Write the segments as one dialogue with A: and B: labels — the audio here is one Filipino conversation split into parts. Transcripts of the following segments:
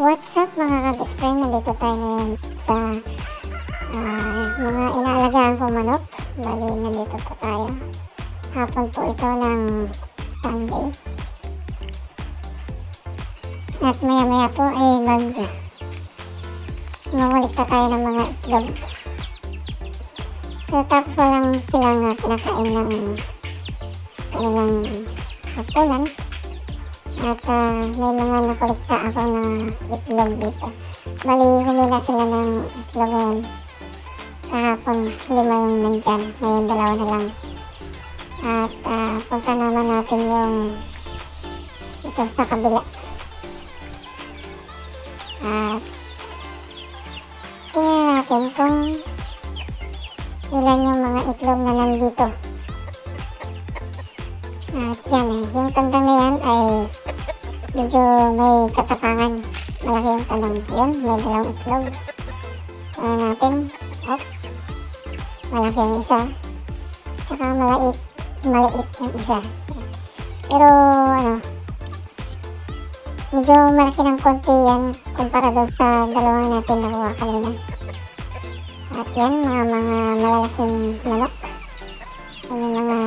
A: What's up mga ka-best friend? Nandito tayo ngayon sa mga inaalagaan kong manok. Bali, nandito po tayo. Hapon po ito ng Sunday. At maya maya po ay mamulikta tayo ng mga itlog. Tapos walang silang pinakain ng kanilang hapunan. At may mga nakulikta ako na itlog dito. Bali, humila sila ng itlog ngayon. Kahapon, 5 yung nandyan. Ngayon, 2 na lang. At punta naman natin yung ito sa kabila. At tingnan natin kung ilan yung mga itlog na nandito. At yan yung tandang na yan ay medyo may katapangan. Malaki yung tanong. Yun, may 2 itlog. Kaya natin, malaki yung isa. Tsaka maliit yung isa. Pero, medyo malaki ng konti yan kumpara doon sa 2 natin nakuha kanina. At yan, mga malalaking manok. Yung mga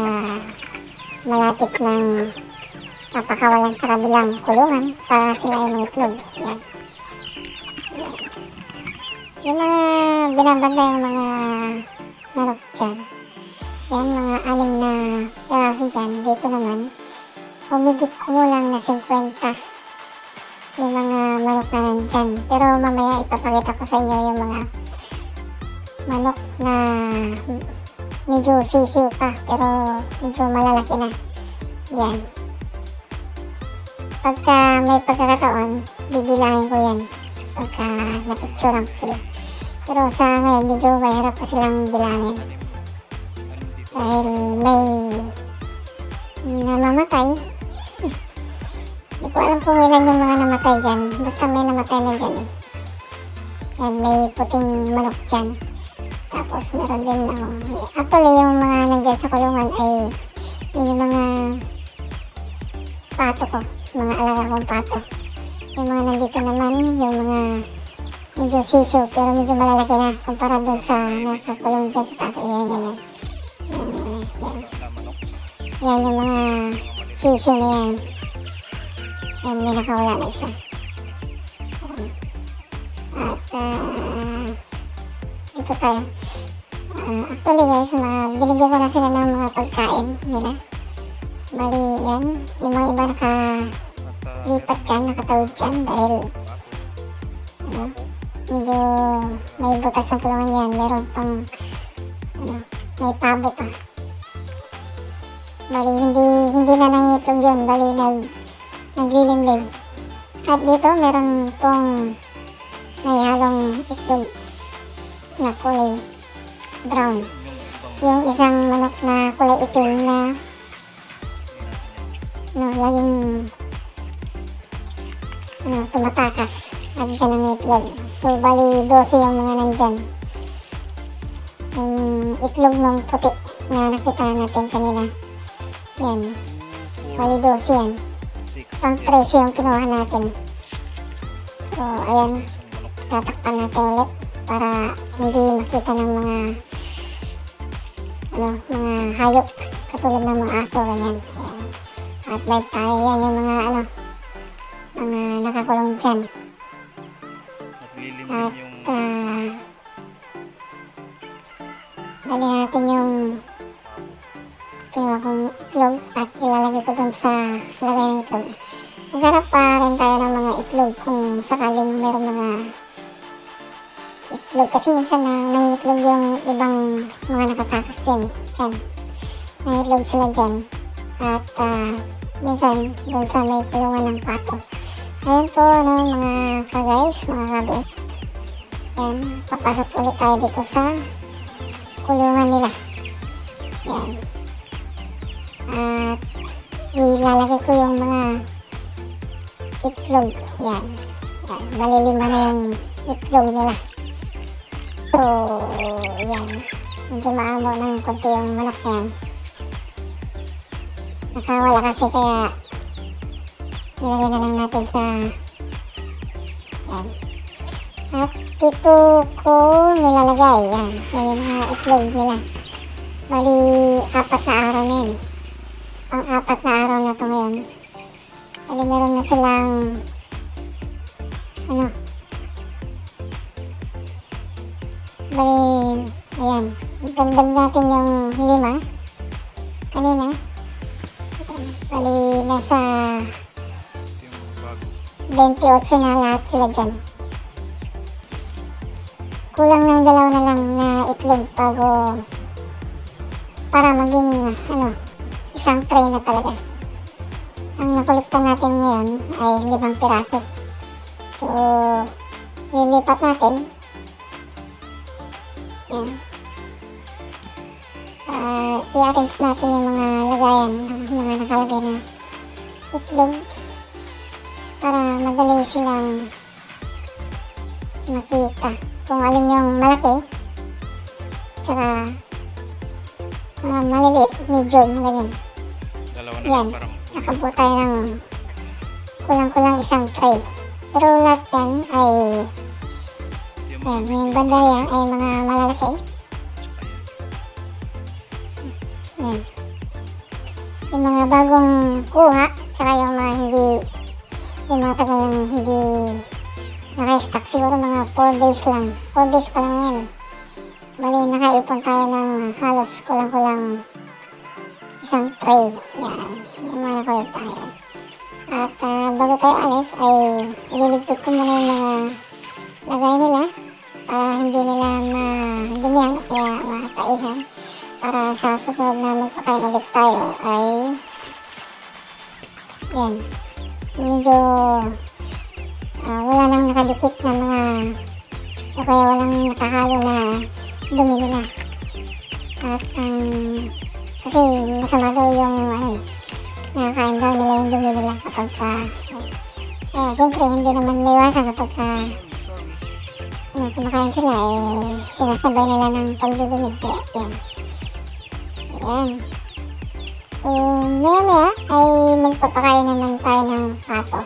A: malapit ng papakawalan sa kabilang kulungan para sila ay mga itlog. Yan. Yung mga binabanda yung mga manok dyan. Yan, mga 6 na piraso dyan. Dito naman, humigit kumulang na 50 yung mga manok na nandyan. Pero mamaya ipapakita ko sa inyo yung mga manok na medyo sisiw pa pero medyo malalaki na. Yan. Pagka may pagkakataon, bibilangin ko yan pagka napicturean ko sila. Pero sa ngayon, medyo mahirap pa silang bilangin dahil may namamatay. Hindi ko alam kung ilan yung mga namatay dyan, basta may namatay na dyan. Yan, may puting manok dyan. Tapos meron din actually yung mga nandiyan sa kulungan ay yung mga pato ko, mga alaga kong pato. Yung mga nandito naman, yung mga medyo siso pero medyo malalaki na kumpara doon sa nakakulong dyan sa taas. Yan yung mga siso na yan. Yan, may nakawala na isa. At dito tayo. Actually guys, binigyan ko na sila ng mga pagkain nila. Bali yan, yung mga iba nakalipat dyan, nakatawid dyan dahil medyo may butas yung kulungan yan. Meron pang may pabo pa. Bali hindi na nangitlog yun. Bali naglilimlim. At dito meron pong may halong itlog na kulay brown. Yung isang manok na kulay itim na laging tumatakas at dyan ang itlog. So bali 12 yung mga nandyan. Yung itlog ng puti na nakita natin kanina. Yan, bali 12 yan. Pang 13 yung kinuha natin. So ayan, tatakpan natin ulit para hindi makita ng mga hayop katulad ng mga aso, ganyan. At bait tayo, yan yung mga mga nakakulong dyan. At dali natin yung kinuha kong itlog at ilalagay ko dun sa lagay ng itlog. Maghanap pa rin tayo ng mga itlog kung sakaling meron mga itlog kasi minsan nangitlog yung ibang mga nakatakas dyan dyan. Nangitlog sila dyan at minsan doon sa may kulungan ng pato. Ayan po mga ka-guys, mga ka-best. Ayan, papasok ulit tayo dito sa kulungan nila. Ayan. At ilalagay ko yung mga itlog. Ayan. Ayan, bali 5 na yung itlog nila. So, yan. Medyo maamo ng konti yung manok na yan. Nakawala kasi kaya nilagay na lang natin sa Yan. At dito ko nilalagay. Yan. Yan yung mga itlog nila. Bali, 4 na araw na yun. Pang-4 na araw na to ngayon. Bali, meron na silang bali, ayan. Dagdag natin yung 5 kanina. Bali, nasa 28 na lahat sila dyan. Kulang ng 2 na lang na itlog bago para maging isang tray na talaga. Ang nakolekta natin ngayon ay 5 piraso. So, lilipat natin. Yan. I-arrange natin yung mga lagayan ng mga nakalagay na itlog para madali silang makita kung alin yung malaki tsaka maliliit, medium, ganyan. Yan, nakabuo tayo ng kulang-kulang isang tray. Pero lahat yan ay yan, yung banda yan ay mga malalaki. Yan. Yung mga bagong kuha tsaka yung mga hindi, yung mga tagang hindi naka-stock, siguro mga 4 days lang. 4 days pa lang yan. Bali, nakaipon tayo ng halos kulang-kulang isang tray. Yan, yung mga nakolekta yan. At bago tayo alis ay ililigpit ko muna yung mga lagay nila para hindi nila madumihan o kaya mataihan. Para sa susunod na magpakain ulit tayo ay yan, medyo wala nang nakadikit na mga o kaya walang nakahalo na dumi nila. At kasi masama daw yung nakakain daw nila yung dumi nila kapag siyempre hindi naman may iwasan kapag kumakain sila sinasabay nila ng pagdudumi. Kaya yan. Ayan. So maya ay magpapakain naman tayo ng pato.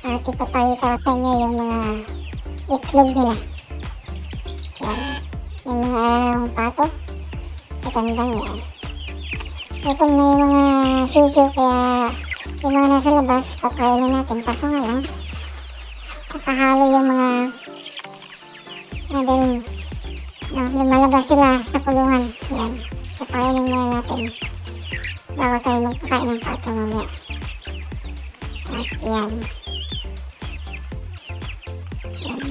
A: At ipapakita sa inyo yung mga itlog nila. Yan. Yung mga pato. Itandang yan. Gutom na yung mga sisiw kaya yung mga nasa labas pakainin natin. Kaso nga lang nakahalo yung mga lumalabas sila sa kulungan. Yan. Pakainin muna natin bago tayo magpakain ng pato mamaya. At yan.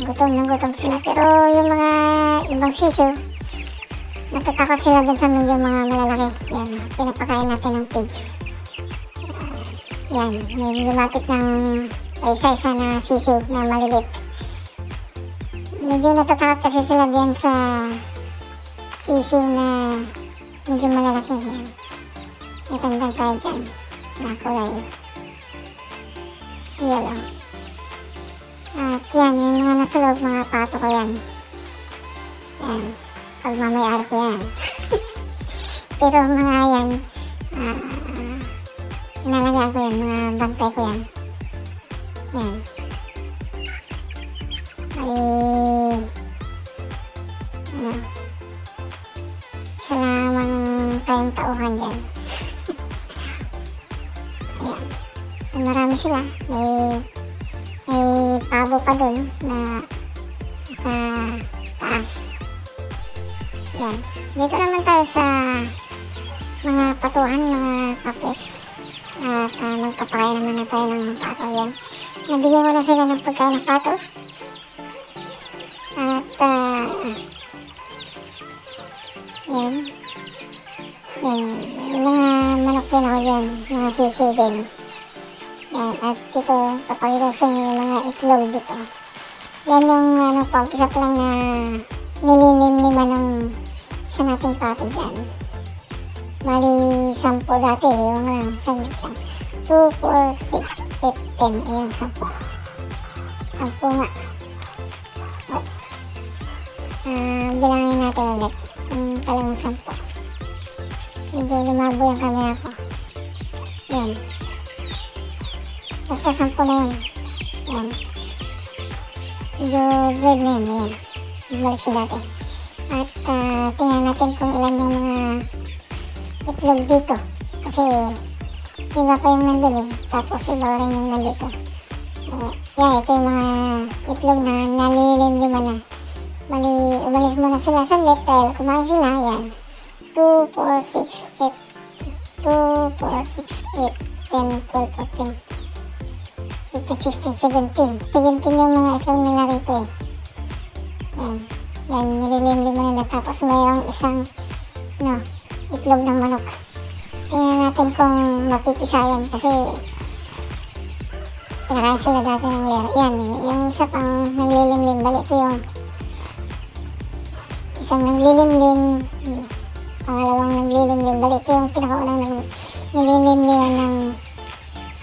A: Gutom sila, pero yung mga ibang sisiw natatakot sila dun sa medyo mga malalaki. Yan, pinapakain natin ng pigs. Yan, may lumapit ng isa-isa na sisiw na malilit. Medyo natatakot kasi sila diyan sa sisiw na medyo malalaki. Yan, itandang tayo dyan na kulay yellow. At yan, yung mga nasa loob, mga pato ko yan. Yan, pag mamayari ko yan. Pero mga yan, nalagaan ko yan, mga bantay ko yan. Yan. Isa lamang tayong tauhan dyan. Yan. Marami sila. May pabo pa dun na sa taas. Yan. Dito naman tayo sa mga patuhan, mga kapis. At magpapakain naman na tayo ng pato. Yan. Nabigyan ko na sila ng pagkain ng pato. At yan. Yan. Yung mga manok din ako dyan. Mga sisiw din. Yan, at dito, papakita ko sa inyo yung mga itlog dito. Yan yung paumpisa ko lang na nililimliman ng isa nating pato dyan. Bali, 10 dati, yung lang, saglit lang. 2, 4, 6, 8, 10, ayan, 10. 10 nga. Bilangin natin ulit, kung talagang 10. Medyo lumabo yung camera ko. Yan. Basta 10 na yun. Yan. medyo blurred na yun. Ayan, balik sa dati. At tingnan natin kung ilan yung mga itlog dito, kasi iba pa yung nandun eh, tapos iba rin yung nandito. Yan, ito yung mga itlog na nalilimliman na. Bali, umalis muna sila saglit dahil kumain sila. Yan, 2, 4, 6, 8, 2, 4, 6, 8, 10, 12, 14, 15, 16, 17. 17 yung mga itlog nila rito eh. Yan, nililimliman na. Tapos mayroong isang itlog ng manok. Tingnan natin kung mapipisayan kasi pinakain sila dati ng layer. Yan, yung isa pang naglilimlim. Bali, ito yung isang naglilimlim, pangalawang naglilimlim. Bali, ito yung pinakaunang nililimliman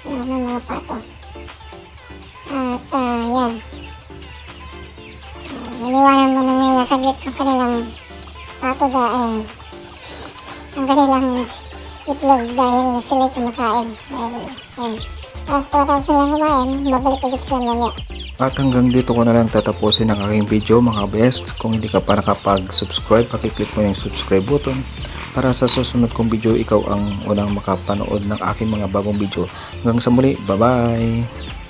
A: ng mga pato. At yan, niliwanan mo na nila saglit ang kanilang pato dahil ang kanilang itlog dahil sila kumakain. Yan. Tapos pagkatapos silang kumain, babalik ulit sila mamaya.
B: At hanggang dito ko na lang tatapusin ang aking video mga best. Kung hindi ka pa nakapag-subscribe, pakiclick mo yung subscribe button para sa susunod kong video ikaw ang unang makapanood ng aking mga bagong video. Hanggang sa muli, bye bye!